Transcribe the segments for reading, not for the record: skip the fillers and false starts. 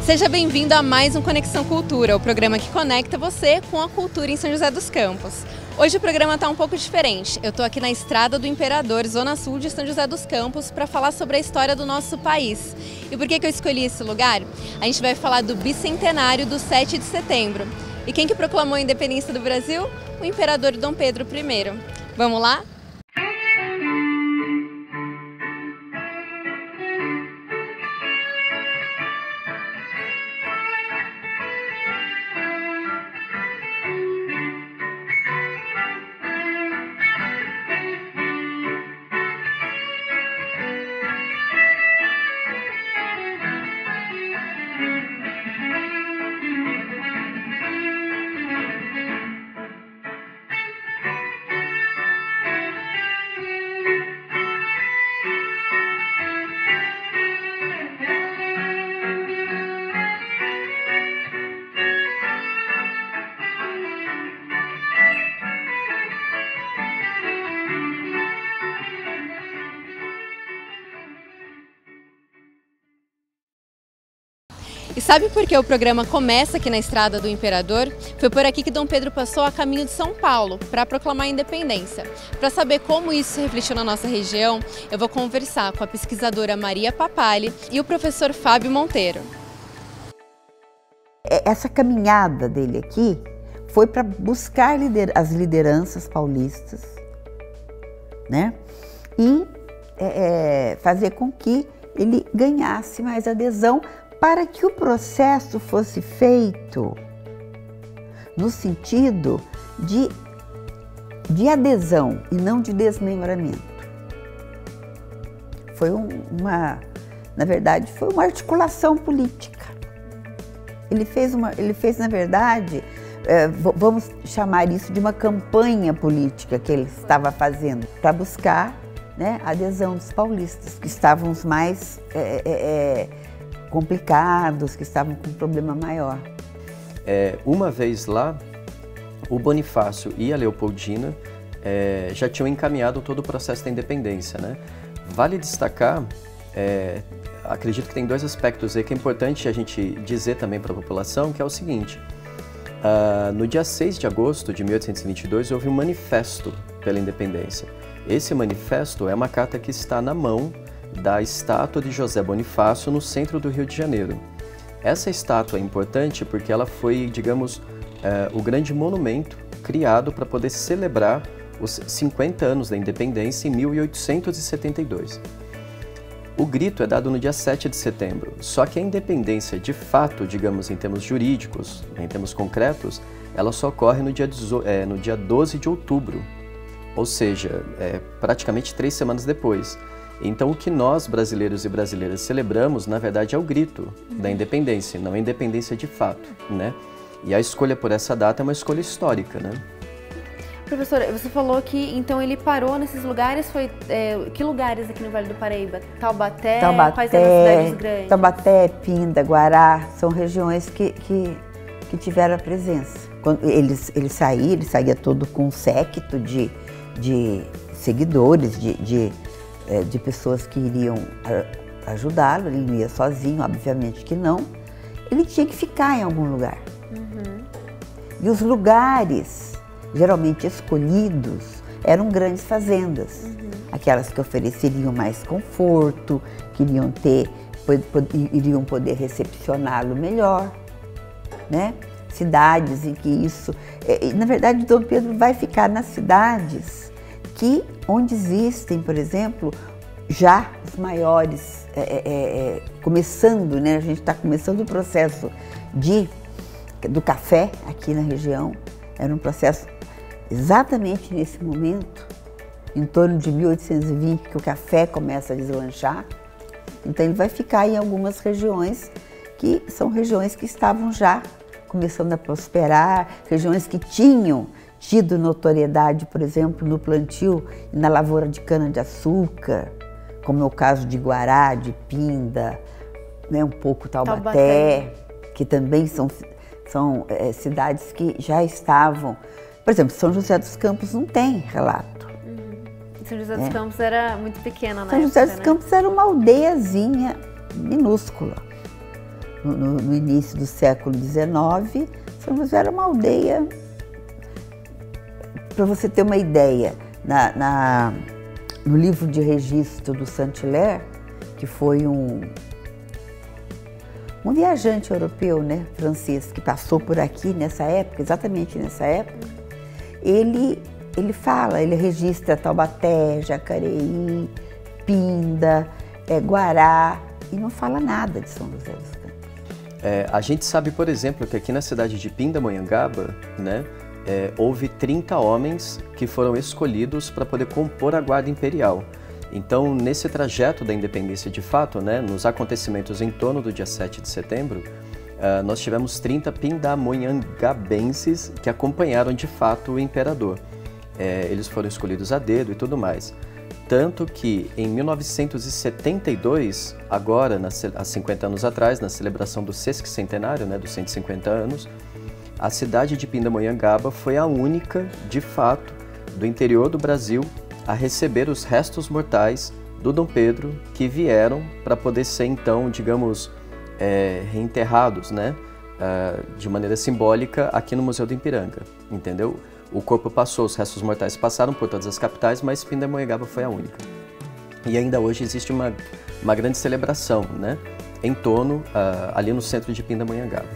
Seja bem-vindo a mais um Conexão Cultura, o programa que conecta você com a cultura em São José dos Campos. Hoje o programa está um pouco diferente. Eu estou aqui na Estrada do Imperador, Zona Sul de São José dos Campos, para falar sobre a história do nosso país. E por que eu escolhi esse lugar? A gente vai falar do bicentenário do 7 de setembro. E quem que proclamou a independência do Brasil? O Imperador Dom Pedro I. Vamos lá? E sabe por que o programa começa aqui na Estrada do Imperador? Foi por aqui que Dom Pedro passou a caminho de São Paulo para proclamar a independência. Para saber como isso se refletiu na nossa região, eu vou conversar com a pesquisadora Maria Papali e o professor Fábio Monteiro. Essa caminhada dele aqui foi para buscar as lideranças paulistas, né? E fazer com que ele ganhasse mais adesão, para que o processo fosse feito no sentido de adesão e não de desmembramento. Foi na verdade, foi uma articulação política. Ele fez na verdade, vamos chamar isso de uma campanha política que ele estava fazendo para buscar, né, a adesão dos paulistas, que estavam os mais complicados, que estavam com um problema maior. Uma vez lá, o Bonifácio e a Leopoldina já tinham encaminhado todo o processo da independência, né? Vale destacar, acredito que tem dois aspectos aí que é importante a gente dizer também para a população, que é o seguinte: no dia 6 de agosto de 1822 houve um manifesto pela independência. Esse manifesto é uma carta que está na mão da estátua de José Bonifácio no centro do Rio de Janeiro. Essa estátua é importante porque ela foi, digamos, o grande monumento criado para poder celebrar os 50 anos da independência em 1872. O grito é dado no dia 7 de setembro, só que a independência de fato, digamos, em termos jurídicos, em termos concretos, ela só ocorre no dia 12 de outubro, ou seja, praticamente 3 semanas depois. Então, o que nós, brasileiros e brasileiras, celebramos, na verdade, é o grito da independência, não a independência de fato, né? E a escolha por essa data é uma escolha histórica, né? Professora, você falou que, então, ele parou nesses lugares, que lugares aqui no Vale do Paraíba? Taubaté, quais eram as cidades grandes? Taubaté, Pinda, Guará, são regiões que tiveram a presença. Quando ele saía todo com um séquito de seguidores, de pessoas que iriam ajudá-lo. Ele não ia sozinho, obviamente que não. Ele tinha que ficar em algum lugar. E os lugares, geralmente escolhidos, eram grandes fazendas. Aquelas que ofereceriam mais conforto, que iriam poder recepcioná-lo melhor, né? Cidades em que isso... na verdade, Dom Pedro vai ficar nas cidades onde existem, por exemplo, já os maiores, começando, né? A gente está começando o processo do café aqui na região. Era um processo exatamente nesse momento, em torno de 1820, que o café começa a deslanchar. Então ele vai ficar em algumas regiões que são regiões que estavam já começando a prosperar, regiões que tinham tido notoriedade, por exemplo, no plantio e na lavoura de cana-de-açúcar, como é o caso de Guará, de Pinda, né, um pouco Taubaté, que também são cidades que já estavam... Por exemplo, São José dos Campos não tem relato. São José dos Campos era muito pequena na época, São José dos Campos era uma aldeiazinha minúscula, no início do século XIX. São José era uma aldeia, para você ter uma ideia, no livro de registro do Saint-Hilaire, que foi um viajante europeu, né, francês, que passou por aqui nessa época, exatamente nessa época, ele registra Taubaté, Jacareí, Pinda, Guará, e não fala nada de São José dos Campos. A gente sabe, por exemplo, que aqui na cidade de Pindamonhangaba, né, houve 30 homens que foram escolhidos para poder compor a Guarda Imperial. Então, nesse trajeto da independência de fato, né, nos acontecimentos em torno do dia 7 de setembro, nós tivemos 30 pindamonhangabenses que acompanharam de fato o imperador. Eles foram escolhidos a dedo e tudo mais. Tanto que em 1972, agora, há 50 anos atrás, na celebração do sesquicentenário, né, dos 150 anos, a cidade de Pindamonhangaba foi a única, de fato, do interior do Brasil a receber os restos mortais do Dom Pedro, que vieram para poder ser, então, digamos, reenterrados, né, de maneira simbólica aqui no Museu do Ipiranga, entendeu? O corpo passou, os restos mortais passaram por todas as capitais, mas Pindamonhangaba foi a única. E ainda hoje existe uma grande celebração, né, em torno, ali no centro de Pindamonhangaba.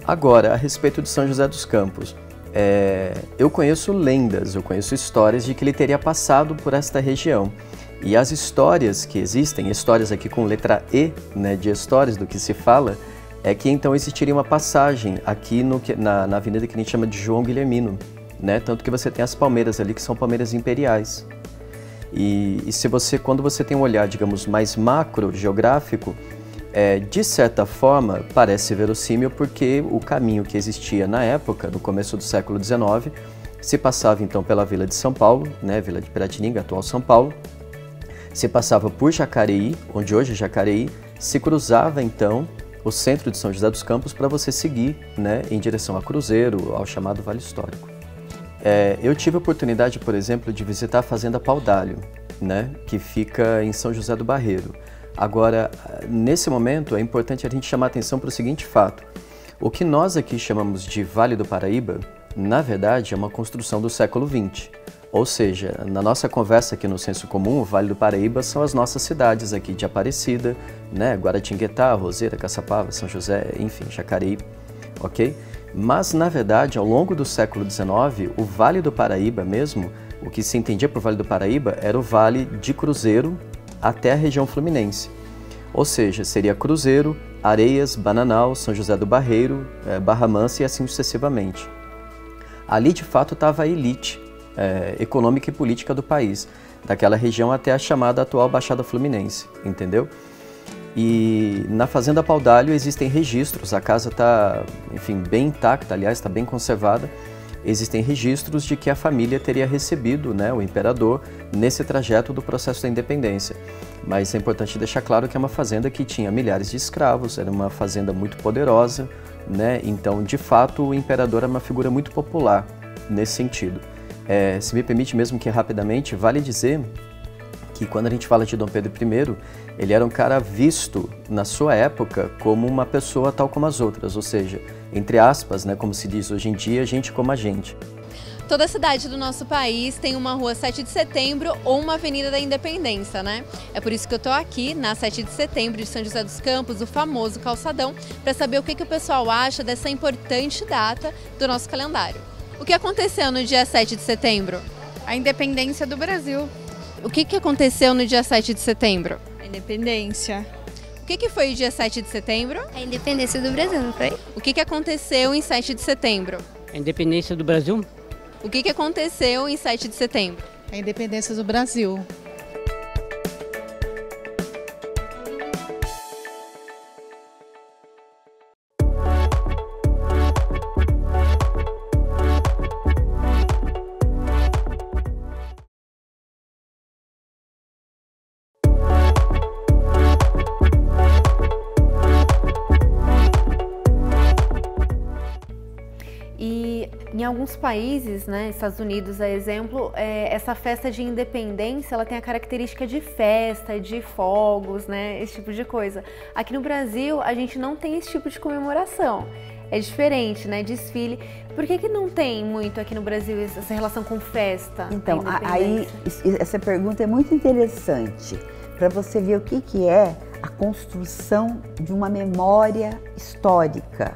Agora, a respeito de São José dos Campos, eu conheço lendas, eu conheço histórias de que ele teria passado por esta região. E as histórias que existem, histórias aqui com letra E, né, de histórias do que se fala, é que então existiria uma passagem aqui na avenida que a gente chama de João Guilhermino, né? Tanto que você tem as palmeiras ali, que são palmeiras imperiais. E quando você tem um olhar, digamos, mais macro, geográfico, de certa forma parece verossímil, porque o caminho que existia na época, no começo do século XIX, se passava então pela Vila de São Paulo, né? Vila de Piratininga, atual São Paulo, se passava por Jacareí, onde hoje é Jacareí, se cruzava então o centro de São José dos Campos para você seguir, né, em direção a Cruzeiro, ao chamado Vale Histórico. Eu tive a oportunidade, por exemplo, de visitar a Fazenda Paudalho, né, que fica em São José do Barreiro. Agora, nesse momento, é importante a gente chamar a atenção para o seguinte fato. O que nós aqui chamamos de Vale do Paraíba, na verdade, é uma construção do século XX. Ou seja, na nossa conversa aqui no Senso Comum, o Vale do Paraíba são as nossas cidades aqui de Aparecida, né, Guaratinguetá, Roseira, Caçapava, São José, enfim, Jacareí, ok? Mas, na verdade, ao longo do século XIX, o Vale do Paraíba mesmo, o que se entendia por Vale do Paraíba era o Vale de Cruzeiro até a região fluminense. Ou seja, seria Cruzeiro, Areias, Bananal, São José do Barreiro, Barra Mansa e assim sucessivamente. Ali, de fato, estava a elite econômica e política do país, daquela região até a chamada atual Baixada Fluminense, entendeu? E na Fazenda Paudalho existem registros, a casa está, enfim, bem intacta, aliás, está bem conservada. Existem registros de que a família teria recebido, né, o imperador nesse trajeto do processo da independência. Mas é importante deixar claro que é uma fazenda que tinha milhares de escravos, era uma fazenda muito poderosa, né? Então, de fato, o imperador era uma figura muito popular nesse sentido. Se me permite mesmo que rapidamente, vale dizer que quando a gente fala de Dom Pedro I, ele era um cara visto na sua época como uma pessoa tal como as outras, ou seja, entre aspas, né, como se diz hoje em dia, gente como a gente. Toda cidade do nosso país tem uma rua 7 de setembro ou uma avenida da Independência, né? É por isso que eu tô aqui na 7 de setembro de São José dos Campos, o famoso calçadão, para saber o que o pessoal acha dessa importante data do nosso calendário. O que aconteceu no dia 7 de setembro? A independência do Brasil. O que aconteceu no dia 7 de setembro? A independência. O que foi o dia 7 de setembro? A independência do Brasil, não foi? O que aconteceu em 7 de setembro? A independência do Brasil? O que aconteceu em 7 de setembro? A independência do Brasil. Em alguns países, né, Estados Unidos é exemplo, essa festa de independência, ela tem a característica de festa, de fogos, né, esse tipo de coisa. Aqui no Brasil, a gente não tem esse tipo de comemoração. É diferente, né, desfile. Por que não tem muito aqui no Brasil essa relação com festa? Então, aí essa pergunta é muito interessante para você ver o que é a construção de uma memória histórica,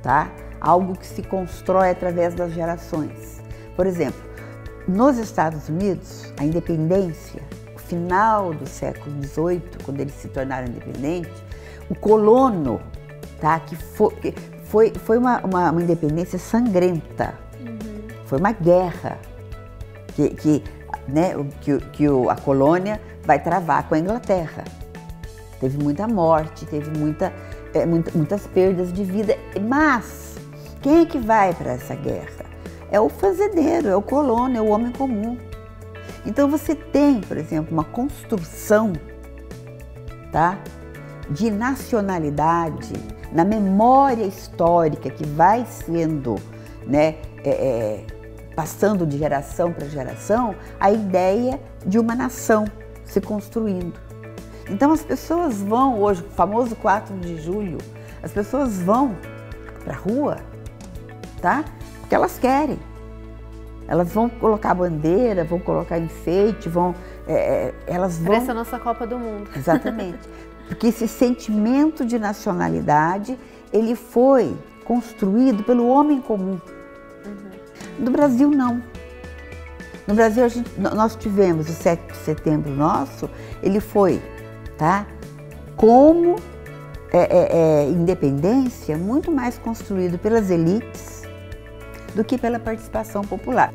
tá? Algo que se constrói através das gerações. Por exemplo, nos Estados Unidos, a independência, o final do século XVIII, quando eles se tornaram independentes, o colono, tá, que foi uma independência sangrenta, foi uma guerra a colônia vai travar com a Inglaterra. Teve muita morte, teve muitas perdas de vida, mas quem é que vai para essa guerra? É o fazendeiro, é o colono, é o homem comum. Então você tem, por exemplo, uma construção, tá, de nacionalidade na memória histórica que vai sendo, né, passando de geração para geração, a ideia de uma nação se construindo. Então as pessoas vão hoje, o famoso 4 de julho, as pessoas vão para a rua, tá? Porque elas querem. Elas vão colocar bandeira, vão colocar enfeite, elas vão... Parece a nossa Copa do Mundo. Exatamente. Porque esse sentimento de nacionalidade, ele foi construído pelo homem comum. No Brasil, não. No Brasil, nós tivemos o 7 de setembro nosso, ele foi, tá, como independência muito mais construído pelas elites do que pela participação popular.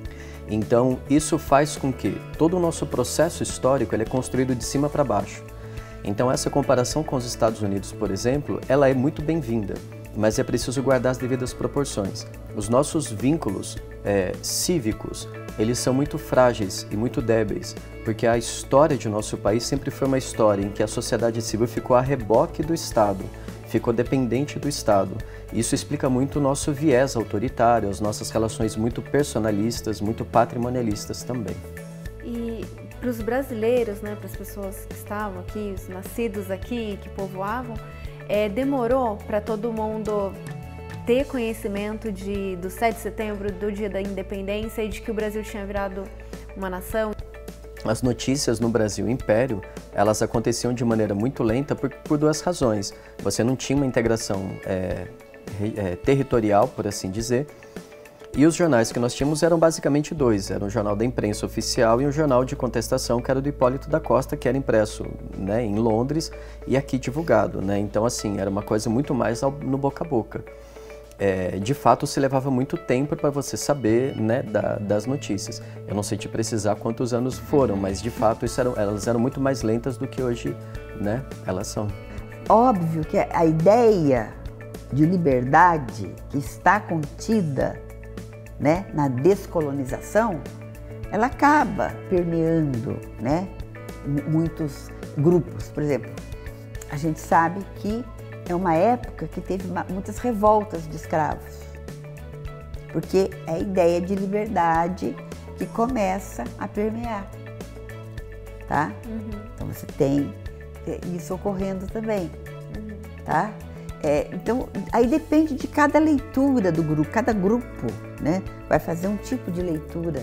Então, isso faz com que todo o nosso processo histórico ele é construído de cima para baixo. Então, essa comparação com os Estados Unidos, por exemplo, ela é muito bem-vinda, mas é preciso guardar as devidas proporções. Os nossos vínculos cívicos, eles são muito frágeis e muito débeis, porque a história de nosso país sempre foi uma história em que a sociedade civil ficou a reboque do Estado, ficou dependente do Estado. Isso explica muito o nosso viés autoritário, as nossas relações muito personalistas, muito patrimonialistas também. E para os brasileiros, né, para as pessoas que estavam aqui, os nascidos aqui, que povoavam, demorou para todo mundo ter conhecimento do 7 de setembro, do dia da independência e de que o Brasil tinha virado uma nação? As notícias no Brasil Império, elas aconteciam de maneira muito lenta por duas razões. Você não tinha uma integração territorial, por assim dizer, e os jornais que nós tínhamos eram basicamente dois. Era o Jornal da Imprensa Oficial e o Jornal de Contestação, que era do Hipólito da Costa, que era impresso, né, em Londres e aqui divulgado, né? Então, assim, era uma coisa muito mais no boca a boca. De fato, se levava muito tempo para você saber, né, das notícias. Eu não sei te precisar quantos anos foram, mas de fato elas eram muito mais lentas do que hoje, né, elas são. Óbvio que a ideia de liberdade que está contida, né, na descolonização, ela acaba permeando, né, muitos grupos. Por exemplo, a gente sabe que é uma época que teve muitas revoltas de escravos, porque é a ideia de liberdade que começa a permear, tá? Então você tem isso ocorrendo também, tá? Então, aí depende de cada leitura do grupo, cada grupo, né, vai fazer um tipo de leitura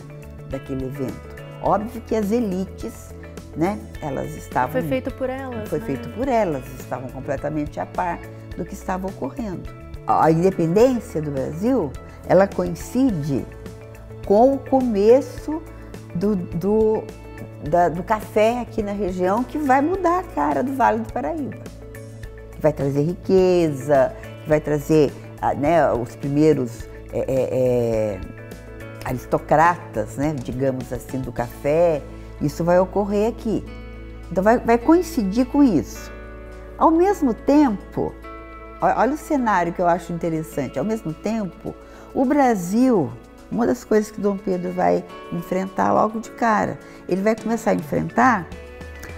daquele evento. Óbvio que as elites, né, elas estavam... Foi feito por elas, Foi feito por elas, estavam completamente a par do que estava ocorrendo. A independência do Brasil, ela coincide com o começo do café aqui na região, que vai mudar a cara do Vale do Paraíba. Que vai trazer riqueza, que vai trazer, né, os primeiros aristocratas, né, digamos assim, do café. Isso vai ocorrer aqui. Então vai coincidir com isso. Ao mesmo tempo, olha o cenário que eu acho interessante, ao mesmo tempo, o Brasil, uma das coisas que Dom Pedro vai enfrentar logo de cara, ele vai começar a enfrentar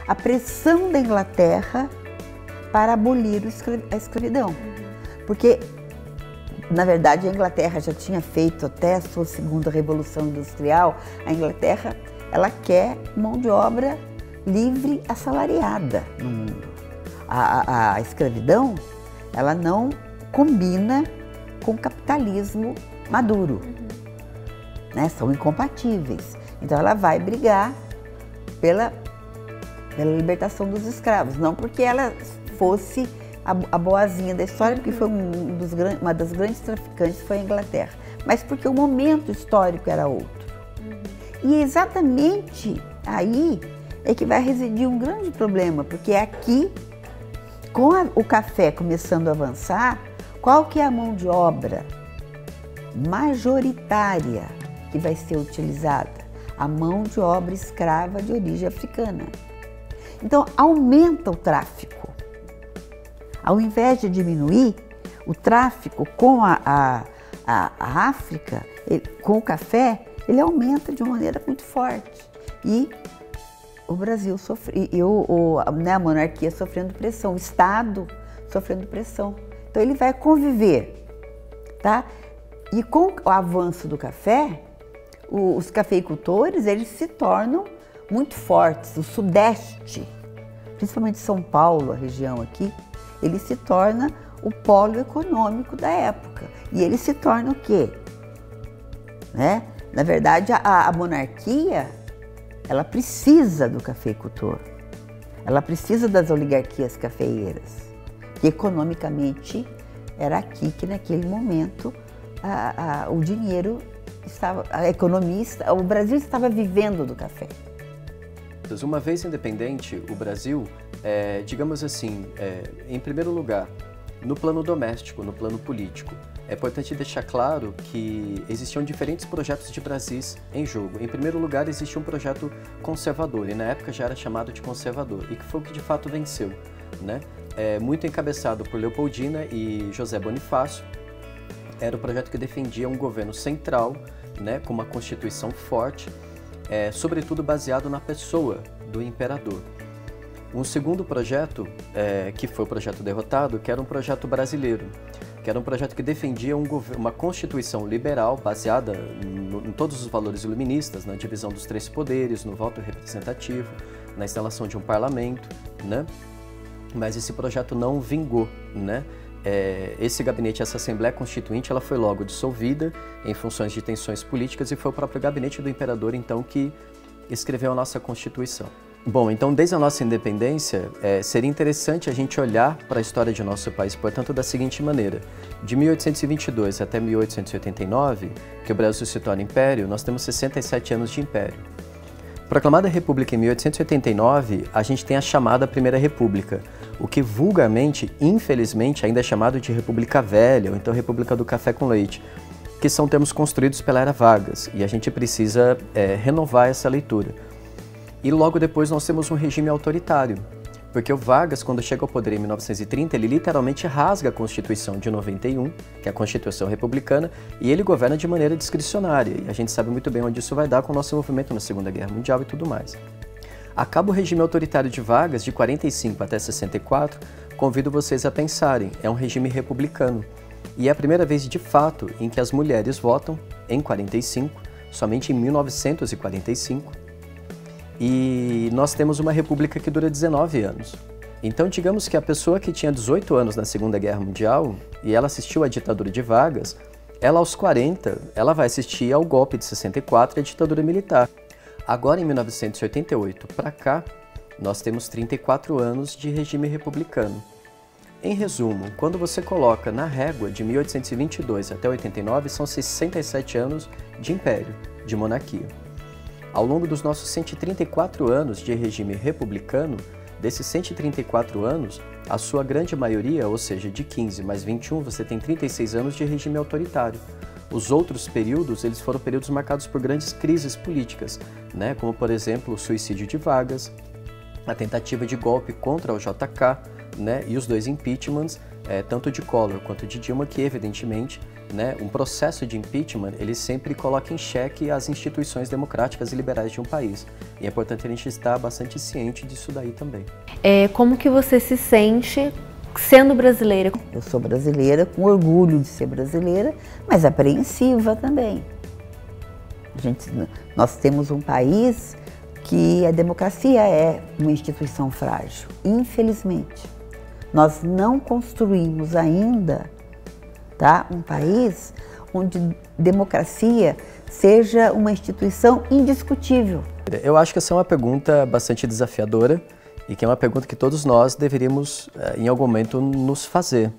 a pressão da Inglaterra para abolir a escravidão. Porque Na verdade, a Inglaterra já tinha feito até a sua segunda revolução industrial. A Inglaterra, ela quer mão de obra livre, assalariada no mundo. A escravidão, ela não combina com o capitalismo maduro, né? São incompatíveis. Então ela vai brigar pela libertação dos escravos, não porque ela fosse a boazinha da história, porque foi uma das grandes traficantes foi a Inglaterra, mas porque o momento histórico era outro. E exatamente aí é que vai residir um grande problema, porque aqui, com o café começando a avançar, qual que é a mão de obra majoritária que vai ser utilizada? A mão de obra escrava de origem africana. Então, aumenta o tráfico. Ao invés de diminuir, o tráfico com a África, com o café, ele aumenta de uma maneira muito forte. E o Brasil a monarquia sofrendo pressão, o Estado sofrendo pressão. Então ele vai conviver, tá? E com o avanço do café, os cafeicultores, eles se tornam muito fortes. O Sudeste, principalmente São Paulo, a região aqui, ele se torna o polo econômico da época. E ele se torna o quê? Né? Na verdade, a monarquia, ela precisa do cafeicultor. Ela precisa das oligarquias cafeeiras. Que economicamente era aqui que naquele momento o dinheiro estava, a economia, o Brasil estava vivendo do café. Uma vez independente, o Brasil, digamos assim, em primeiro lugar, no plano doméstico, no plano político, é importante deixar claro que existiam diferentes projetos de Brasis em jogo. Em primeiro lugar, existia um projeto conservador, e na época já era chamado de conservador, e que foi o que de fato venceu, né? Muito encabeçado por Leopoldina e José Bonifácio. Era o projeto que defendia um governo central, né, com uma constituição forte, sobretudo baseado na pessoa do imperador. Um segundo projeto, que foi o projeto derrotado, que era um projeto brasileiro, que era um projeto que defendia uma constituição liberal baseada em todos os valores iluministas, na divisão dos três poderes, no voto representativo, na instalação de um parlamento, né? Mas esse projeto não vingou, né? Esse gabinete, essa Assembleia Constituinte, ela foi logo dissolvida em funções de tensões políticas e foi o próprio gabinete do imperador, então, que escreveu a nossa Constituição. Bom, então, desde a nossa independência, seria interessante a gente olhar para a história de nosso país, portanto, da seguinte maneira. De 1822 até 1889, que o Brasil se torna império, nós temos 67 anos de império. Proclamada a República em 1889, a gente tem a chamada Primeira República, o que vulgarmente, infelizmente, ainda é chamado de República Velha, ou então República do Café com Leite, que são termos construídos pela Era Vargas, e a gente precisa renovar essa leitura. E logo depois nós temos um regime autoritário, porque o Vargas, quando chega ao poder em 1930, ele literalmente rasga a Constituição de 91, que é a Constituição Republicana, e ele governa de maneira discricionária, e a gente sabe muito bem onde isso vai dar com o nosso envolvimento na Segunda Guerra Mundial e tudo mais. Acaba o regime autoritário de Vargas, de 45 até 64, convido vocês a pensarem, é um regime republicano, e é a primeira vez de fato em que as mulheres votam, em 45, somente em 1945, e nós temos uma república que dura 19 anos. Então, digamos que a pessoa que tinha 18 anos na Segunda Guerra Mundial e ela assistiu à ditadura de Vargas, ela aos 40, ela vai assistir ao golpe de 64 e à ditadura militar. Agora, em 1988 para cá, nós temos 34 anos de regime republicano. Em resumo, quando você coloca na régua de 1822 até 89, são 67 anos de império, de monarquia. Ao longo dos nossos 134 anos de regime republicano, desses 134 anos, a sua grande maioria, ou seja, de 15 mais 21, você tem 36 anos de regime autoritário. Os outros períodos, eles foram períodos marcados por grandes crises políticas, né? Como, por exemplo, o suicídio de Vargas, a tentativa de golpe contra o JK, né? E os dois impeachments, tanto de Collor quanto de Dilma, que evidentemente, né, um processo de impeachment, ele sempre coloca em xeque as instituições democráticas e liberais de um país. E é importante a gente estar bastante ciente disso daí também. Como que você se sente sendo brasileira? Eu sou brasileira, com orgulho de ser brasileira, mas apreensiva também. Nós temos um país que a democracia é uma instituição frágil, infelizmente. Nós não construímos ainda, tá, um país onde democracia seja uma instituição indiscutível. Eu acho que essa é uma pergunta bastante desafiadora e que é uma pergunta que todos nós deveríamos, em algum momento, nos fazer.